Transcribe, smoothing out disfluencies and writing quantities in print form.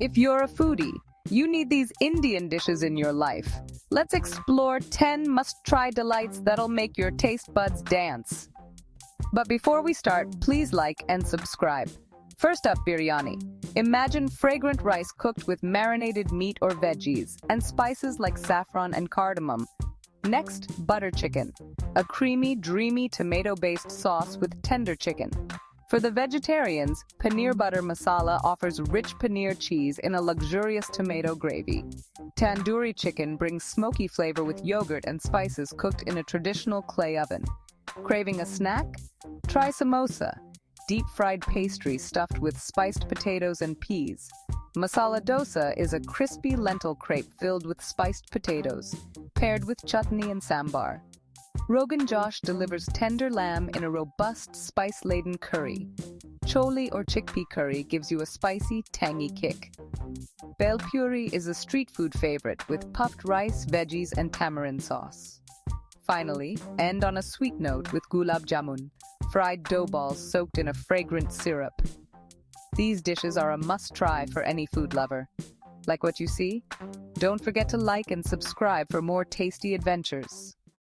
If you're a foodie, you need these Indian dishes in your life. Let's explore 10 must-try delights that'll make your taste buds dance. But before we start, please like and subscribe. First up, biryani. Imagine fragrant rice cooked with marinated meat or veggies and spices like saffron and cardamom. Next, butter chicken, a creamy, dreamy tomato-based sauce with tender chicken. For the vegetarians, paneer butter masala offers rich paneer cheese in a luxurious tomato gravy. Tandoori chicken brings smoky flavor with yogurt and spices cooked in a traditional clay oven. Craving a snack? Try samosa, deep-fried pastry stuffed with spiced potatoes and peas. Masala dosa is a crispy lentil crepe filled with spiced potatoes, paired with chutney and sambar. Rogan Josh delivers tender lamb in a robust, spice-laden curry. Chole or chickpea curry gives you a spicy, tangy kick. Bel puri is a street food favorite with puffed rice, veggies, and tamarind sauce. Finally, end on a sweet note with gulab jamun, fried dough balls soaked in a fragrant syrup. These dishes are a must-try for any food lover. Like what you see? Don't forget to like and subscribe for more tasty adventures.